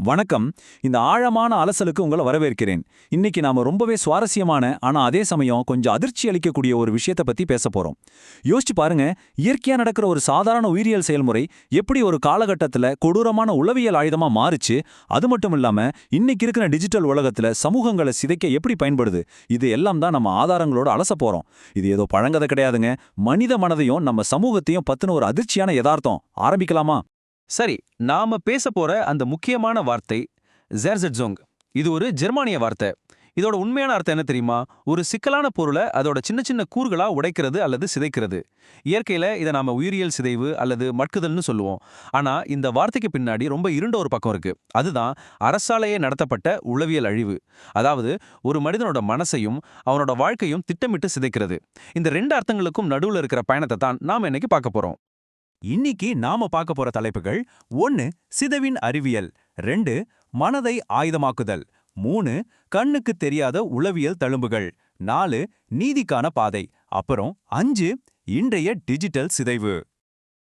வணக்கம். இந்த ஆழமான அலசலுக்கு உங்களை வரவேற்கிறேன். இன்னைக்கு நாம ரொம்பவே சுவாரஸ்யமான ஆனா அதே சமயம் கொஞ்சம் அதிர்ச்சி அளிக்கக்கூடிய ஒரு விஷயத்தை பத்தி பேச போறோம். யோசிச்சு பாருங்க, இயற்கையா நடக்கிற ஒரு சாதாரண உயிரியல் செயல்முறை எப்படி ஒரு காலகட்டத்துல கொடூரமான உளவியல் ஆயுதமா மாறுச்சு. அது மட்டும் இல்லாம இன்னைக்கு இருக்கிற டிஜிட்டல் உலகத்துல சமூகங்களை சிதைக்க எப்படி பயன்படுது. இது எல்லாம் தான் நம்ம ஆதாரங்களோட அலச போறோம். இது ஏதோ பழங்கதை கிடையாதுங்க. மனித மனதையும் நம்ம சமூகத்தையும் பத்தின ஒரு அதிர்ச்சியான யதார்த்தம். ஆரம்பிக்கலாமா? சரி, நாம பேச போற அந்த முக்கியமான வார்த்தை ஜெர்செட்ஸோங். இது ஒரு ஜெர்மானிய வார்த்தை. இதோட உண்மையான அர்த்தம் என்ன தெரியுமா? ஒரு சிக்கலான பொருளை அதோட சின்ன சின்ன கூறுகளா உடைக்கிறது அல்லது சிதைக்கிறது. இயற்கையில இதை நாம உயிரியல் சிதைவு அல்லது மட்குதல்னு சொல்லுவோம். ஆனா இந்த வார்த்தைக்கு பின்னாடி ரொம்ப இருண்ட ஒரு பக்கம் இருக்கு. அதுதான் அரசாலேயே நடத்தப்பட்ட உளவியல் அழிவு. அதாவது ஒரு மனிதனோட மனசையும் அவனோட வாழ்க்கையும் திட்டமிட்டு சிதைக்கிறது. இந்த ரெண்டு அர்த்தங்களுக்கும் நடுவுல இருக்கிற பயணத்தை தான் நாம இன்னைக்கு பார்க்க போறோம். இன்னைக்கு நாம பார்க்க போற தலைப்புகள்: 1. சிதைவின் அறிவியல். 2. மனதை ஆயுதமாக்குதல். 3. கண்ணுக்கு தெரியாத உளவியல் தழும்புகள். 4. நீதிக்கான பாதை. அப்புறம் 5. இன்றைய டிஜிட்டல் சிதைவு.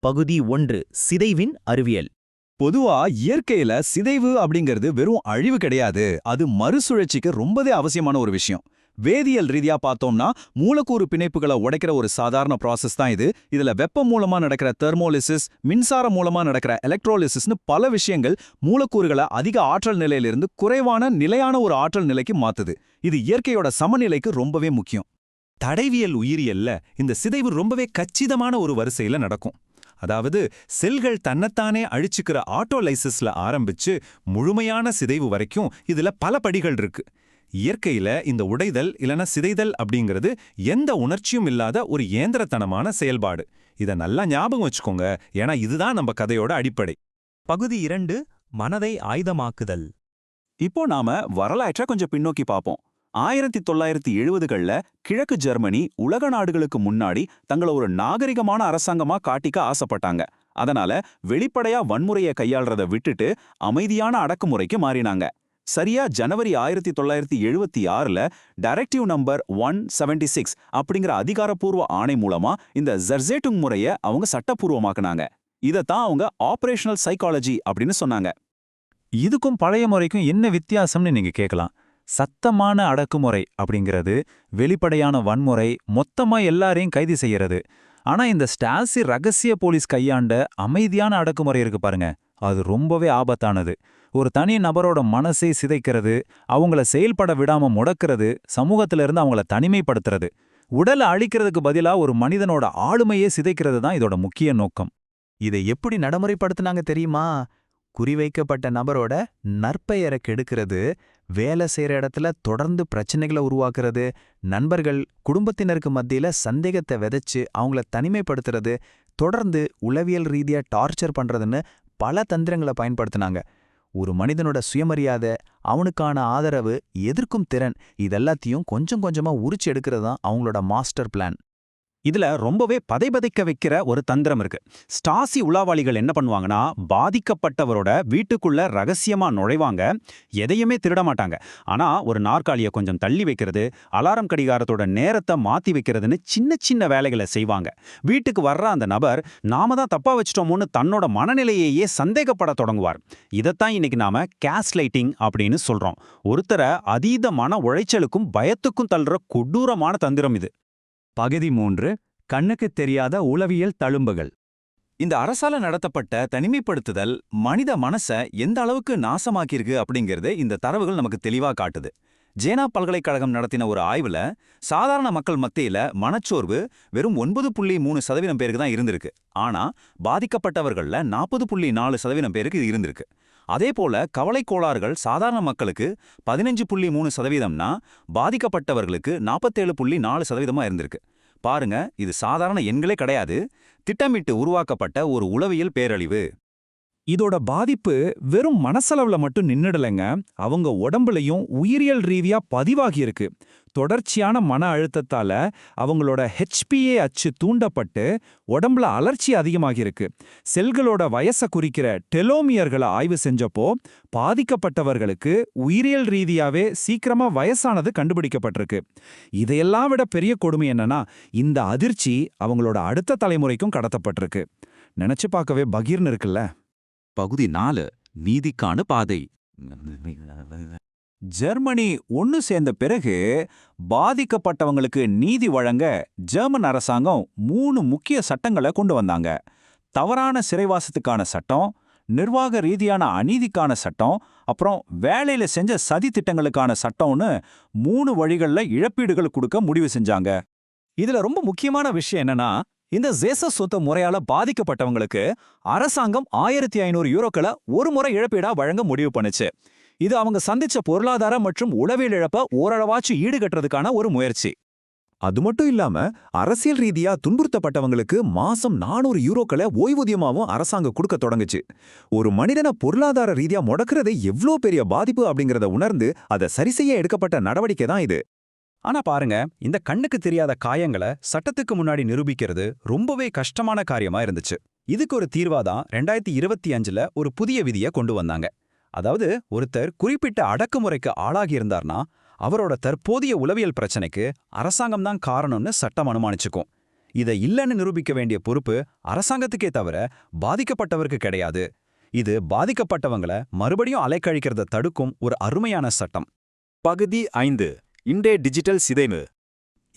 பகுதி 1. சிதைவின் அறிவியல். பொதுவா இயற்கையில சிதைவு அப்படிங்கிறது வெறும் அழிவு கிடையாது. அது மறுசுழற்சிக்கு ரொம்பவே அவசியமான ஒரு விஷயம். வேதியியல் ரீதியா பார்த்தோம்னா மூலக்கூறு பிணைப்புகளை உடைக்கிற ஒரு சாதாரண ப்ராசஸ் தான் இது. இதுல வெப்பம் மூலமா நடக்கிற தெர்மோலிசிஸ், மின்சாரம் மூலமா நடக்கிற எலக்ட்ரோலிசிஸ்னு பல விஷயங்கள் மூலக்கூறுகளை அதிக ஆற்றல் நிலையிலிருந்து குறைவான நிலையான ஒரு ஆற்றல் நிலைக்கு மாத்துது. இது இயற்கையோட சமநிலைக்கு ரொம்பவே முக்கியம். தடைவியல் உயிரியல்ல இந்த சிதைவு ரொம்பவே கச்சிதமான ஒரு வரிசையில நடக்கும். அதாவது செல்கள் தன்னைத்தானே அழிச்சுக்கிற ஆட்டோலைசிஸ்ல ஆரம்பிச்சு முழுமையான சிதைவு வரைக்கும் இதுல பல படிகள் இருக்கு. இயற்கையில இந்த உடைதல் இல்லனா சிதைதல் அப்படிங்கிறது எந்த உணர்ச்சியும் இல்லாத ஒரு இயந்திரத்தனமான செயல்பாடு. இதை நல்லா ஞாபகம் வச்சுக்கோங்க, ஏன்னா இதுதான் நம்ம கதையோட அடிப்படை. பகுதி 2. மனதை ஆயுதமாக்குதல். இப்போ நாம வரலாற்றை கொஞ்சம் பின்னோக்கி பார்ப்போம். 1970களில் கிழக்கு ஜெர்மனி உலக நாடுகளுக்கு முன்னாடி தங்களை ஒரு நாகரிகமான அரசாங்கமா காட்டிக்க ஆசைப்பட்டாங்க. அதனால வெளிப்படையா வன்முறையை கையாள்றதை விட்டுட்டு அமைதியான அடக்குமுறைக்கு மாறினாங்க. சரியா ஜனவரி 1976ல் டைரக்டிவ் நம்பர் 176 அப்படிங்கிற அதிகாரப்பூர்வ ஆணை மூலமா இந்த ஜெர்செட்டுங் முறையை அவங்க சட்டப்பூர்வமாக்குனாங்க. இதைத்தான் அவங்க ஆபரேஷனல் சைக்காலஜி அப்படின்னு சொன்னாங்க. இதுக்கும் பழைய முறைக்கும் என்ன வித்தியாசம்னு நீங்க கேட்கலாம். சத்தமான அடக்குமுறை அப்படிங்கிறது வெளிப்படையான வன்முறை, மொத்தமா எல்லாரையும் கைது செய்யறது. ஆனா இந்த ஸ்டாசி ரகசிய போலீஸ் கையாண்ட அமைதியான அடக்குமுறை இருக்கு பாருங்க, அது ரொம்பவே ஆபத்தானது. ஒரு தனி நபரோட மனசை சிதைக்கிறது, அவங்கள செயல்பட விடாம முடக்கிறது, சமூகத்திலிருந்து அவங்கள தனிமைப்படுத்துறது, உடலை அழிக்கிறதுக்கு பதிலா ஒரு மனிதனோட ஆளுமையே சிதைக்கிறது தான் இதோட முக்கிய நோக்கம். இதை எப்படி நடைமுறைப்படுத்தினாங்க தெரியுமா? குறிவைக்கப்பட்ட நபரோட நற்பெயரை கெடுக்கிறது, வேலை செய்யற இடத்துல தொடர்ந்து பிரச்சனைகளை உருவாக்குறது, நண்பர்கள் குடும்பத்தினருக்கு மத்தியில சந்தேகத்தை விதைச்சு அவங்கள தனிமைப்படுத்துறது, தொடர்ந்து உளவியல் ரீதியா டார்ச்சர் பண்றதுன்னு பல தந்திரங்களை பயன்படுத்தினாங்க. ஒரு மனிதனோட சுயமரியாதை, அவனுக்கான ஆதரவு, எதிர்க்கும் திறன், இதெல்லாத்தையும் கொஞ்சம் கொஞ்சமா உரிச்சு எடுக்கிறது தான் அவங்களோட மாஸ்டர் பிளான். இதுல ரொம்பவே பதைபதைக்க வைக்கிற ஒரு தந்திரம் இருக்கு. ஸ்டாசி உளவாளிகள் என்ன பண்ணுவாங்கன்னா, பாதிக்கப்பட்டவரோட வீட்டுக்குள்ள ரகசியமா நுழைவாங்க. எதையுமே திருட மாட்டாங்க. ஆனா ஒரு நாற்காலியை கொஞ்சம் தள்ளி வைக்கிறது, அலாரம் கடிகாரத்தோட நேரத்தை மாத்தி வைக்கிறதுன்னு சின்ன சின்ன வேலைகளை செய்வாங்க. வீட்டுக்கு வர்ற அந்த நபர் நாம தான் தப்பா வச்சிட்டோமோன்னு தன்னோட மனநிலையையே சந்தேகப்பட தொடங்குவார். இதைத்தான் இன்னைக்கு நாம கேஸ்லைட்டிங் அப்படின்னு சொல்றோம். ஒருத்தரை அதீத மன உளைச்சலுக்கும் பயத்துக்கும் தள்ளுற கொடூரமான தந்திரம் இது. பகுதி 3. கண்ணுக்கு தெரியாத உளவியல் தழும்புகள். இந்த அரசால நடத்தப்பட்ட தனிமைப்படுத்துதல் மனித மனசை எந்த அளவுக்கு நாசமாக்கியிருக்கு அப்படிங்கிறது இந்த தரவுகள் நமக்கு தெளிவா காட்டுது. ஜேனா பல்கலைக்கழகம் நடத்தின ஒரு ஆய்வுல சாதாரண மக்கள் மத்தியில மனச்சோர்வு வெறும் 9.3% பேருக்கு தான் இருந்திருக்கு. ஆனா பாதிக்கப்பட்டவர்கள்ல 40.4% பேருக்கு இது இருந்திருக்கு. அதே போல கவலை கோளாறுகள் சாதாரண மக்களுக்கு 15.3%னா பாதிக்கப்பட்டவர்களுக்கு 47.4% இருந்திருக்கு. பாருங்க, இது சாதாரண எண்களே கிடையாது. திட்டமிட்டு உருவாக்கப்பட்ட ஒரு உளவியல் பேரழிவு. இதோட பாதிப்பு வெறும் மனசளவுல மட்டும் நின்னுடலைங்க, அவங்க உடம்புலையும் உயிரியல் ரீதியா பதிவாகி இருக்கு. தொடர்ச்சியான மன அழுத்தத்தால அவங்களோட HPA அச்சு தூண்டப்பட்டு உடம்புல அலர்ச்சி அதிகமாகியிருக்கு. செல்களோட வயசை குறிக்கிற டெலோமியர்களை ஆய்வு செஞ்சப்போ பாதிக்கப்பட்டவர்களுக்கு உயிரியல் ரீதியாவே சீக்கிரமா வயசானது கண்டுபிடிக்கப்பட்டிருக்கு. இதையெல்லாம் விட பெரிய கொடுமை என்னன்னா, இந்த அதிர்ச்சி அவங்களோட அடுத்த தலைமுறைக்கும் கடத்தப்பட்டிருக்கு. நினைச்சு பார்க்கவே பகீர்னு இருக்குல்ல. பகுதி 4. நீதிக்கான பாதை. ஜெர்மனி ஒன்னு சேர்ந்த பிறகு பாதிக்கப்பட்டவங்களுக்கு நீதி வழங்க ஜெர்மன் அரசாங்கம் 3 முக்கிய சட்டங்களை கொண்டு வந்தாங்க. தவறான சிறைவாசத்துக்கான சட்டம், நிர்வாக ரீதியான அநீதிக்கான சட்டம், அப்புறம் வேலையில செஞ்ச சதி திட்டங்களுக்கான சட்டம்னு 3 வழிகள்ல இழப்பீடுகள் கொடுக்க முடிவு செஞ்சாங்க. இதுல ரொம்ப முக்கியமான விஷயம் என்னன்னா, இந்த ஜேச சொத்து முறையால பாதிக்கப்பட்டவங்களுக்கு அரசாங்கம் 1500 யூரோக்களை ஒரு முறை இழப்பீடா வழங்க முடிவு பண்ணுச்சு. இது அவங்க சந்திச்ச பொருளாதார மற்றும் உளவியல் இழப்ப ஓரளவாச்சு ஈடுகட்டுறதுக்கான ஒரு முயற்சி. அது மட்டும் இல்லாம அரசியல் ரீதியா துன்புறுத்தப்பட்டவங்களுக்கு மாசம் 400 யூரோக்களை ஓய்வூதியமாவும் அரசாங்கம் கொடுக்க தொடங்குச்சு. ஒரு மனிதனை பொருளாதார ரீதியா முடக்குறது எவ்ளோ பெரிய பாதிப்பு அப்படிங்கறத உணர்ந்து அதை சரி செய்ய எடுக்கப்பட்ட நடவடிக்கை தான் இது. ஆனா பாருங்க, இந்த கண்ணுக்கு தெரியாத காயங்களை சட்டத்துக்கு முன்னாடி நிரூபிக்கிறது ரொம்பவே கஷ்டமான காரியமா இருந்துச்சு. இதுக்கு ஒரு தீர்வாதான் 2025ல ஒரு புதிய விதியை கொண்டு வந்தாங்க. அதாவது ஒருத்தர் குறிப்பிட்ட அடக்குமுறைக்கு ஆளாகியிருந்தார்னா அவரோட தற்போதைய உளவியல் பிரச்சனைக்கு அரசாங்கம் தான் காரணம்னு சட்டம் அனுமானிச்சுக்கும். இதை இல்லைன்னு நிரூபிக்க வேண்டிய பொறுப்பு அரசாங்கத்துக்கே தவிர பாதிக்கப்பட்டவருக்கு கிடையாது. இது பாதிக்கப்பட்டவங்கள மறுபடியும் அலைக்கழிக்கிறத தடுக்கும் ஒரு அருமையான சட்டம். பகுதி 5. இன்றைய டிஜிட்டல் சிதைவு.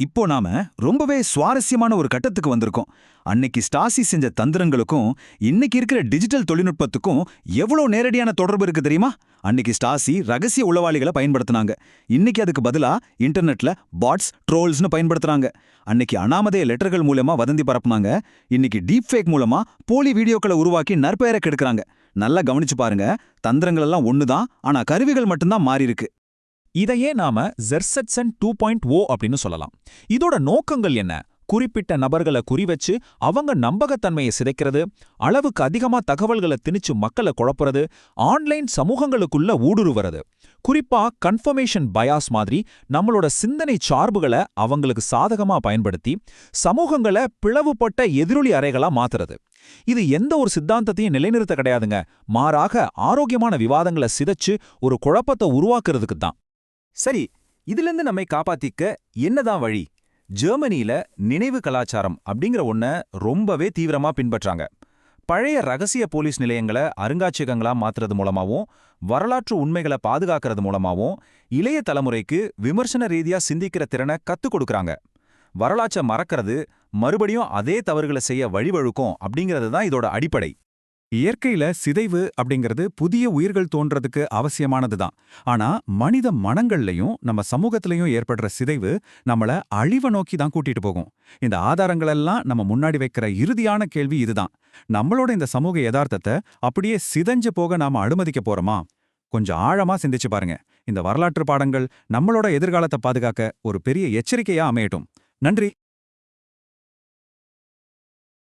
இப்போ நாம ரொம்பவே சுவாரஸ்யமான ஒரு கட்டத்துக்கு வந்திருக்கோம். அன்னைக்கு ஸ்டாசி செஞ்ச தந்திரங்களுக்கும் இன்னைக்கு இருக்கிற டிஜிட்டல் தொழில்நுட்பத்துக்கும் எவ்வளோ நேரடியான தொடர்பு இருக்கு தெரியுமா? அன்னைக்கு ஸ்டாசி ரகசிய உளவாளிகளை பயன்படுத்தினாங்க. இன்னைக்கு அதுக்கு பதிலா இன்டர்நெட்ல பாட்ஸ், ட்ரோல்ஸ்னு பயன்படுத்துறாங்க. அன்னைக்கு அனாமதேய லெட்டர்கள் மூலமா வதந்தி பரப்புனாங்க. இன்னைக்கு டீப் ஃபேக் மூலமா போலி வீடியோக்களை உருவாக்கி நற்பெயரை கெடுக்கிறாங்க. நல்லா கவனிச்சு பாருங்க, தந்திரங்கள் எல்லாம் ஒண்ணுதான், ஆனா கருவிகள் மட்டும்தான் மாறி இருக்கு. இதையே நாம ஜெர்சட்சன் 2.0 அப்படின்னு சொல்லலாம். இதோட நோக்கங்கள் என்ன? குறிப்பிட்ட நபர்களை குறிவச்சு அவங்க நம்பகத்தன்மையை சிதைக்கிறது, அளவுக்கு அதிகமா தகவல்களை திணிச்சு மக்களை குழப்புறது, ஆன்லைன் சமூகங்களுக்குள்ள ஊடுருவது. குறிப்பா கன்ஃபர்மேஷன் பயாஸ் மாதிரி நம்மளோட சிந்தனை சார்புகளை அவங்களுக்கு சாதகமா பயன்படுத்தி சமூகங்களை பிளவுபட்ட எதிரொலி அறைகளா மாத்துறது. இது எந்த ஒரு சித்தாந்தத்தையும் நிலைநிறுத்த கிடையாதுங்க. மாறாக ஆரோக்கியமான விவாதங்களை சிதைச்சு ஒரு குழப்பத்தை உருவாக்குறதுக்கு தான். சரி, இதிலிருந்து நம்மை காப்பாத்திக்க என்னதான் வழி? ஜெர்மனியில நினைவு கலாச்சாரம் அப்படிங்கிற ஒன்ன ரொம்பவே தீவிரமா பின்பற்றாங்க. பழைய ரகசிய போலீஸ் நிலையங்களை அருங்காட்சியகங்களா மாத்துறது மூலமாவும், வரலாற்று உண்மைகளை பாதுகாக்கிறது மூலமாவும் இளைய தலைமுறைக்கு விமர்சன ரீதியா சிந்திக்கிற திறனை கத்துக் கொடுக்கறாங்க. வரலாற்றை மறக்கிறது, மறுபடியும் அதே தவறுகளை செய்ய வழிவழுக்கும் அப்படிங்கிறது தான் இதோட அடிப்படை. இயற்கையில சிதைவு அப்படிங்கிறது புதிய உயிர்கள் தோன்றதுக்கு அவசியமானது தான். ஆனா மனித மனங்கள்லையும் நம்ம சமூகத்திலையும் ஏற்படுற சிதைவு நம்மள அழிவை நோக்கி தான் கூட்டிட்டு போகும். இந்த ஆதாரங்களெல்லாம் நம்ம முன்னாடி வைக்கிற இறுதியான கேள்வி இதுதான்: நம்மளோட இந்த சமூக யதார்த்தத்தை அப்படியே சிதைஞ்சு போக நாம அனுமதிக்க போறோமா? கொஞ்சம் ஆழமா சிந்திச்சு பாருங்க. இந்த வரலாற்று பாடங்கள் நம்மளோட எதிர்காலத்தை பாதுகாக்க ஒரு பெரிய எச்சரிக்கையா அமையட்டும். நன்றி.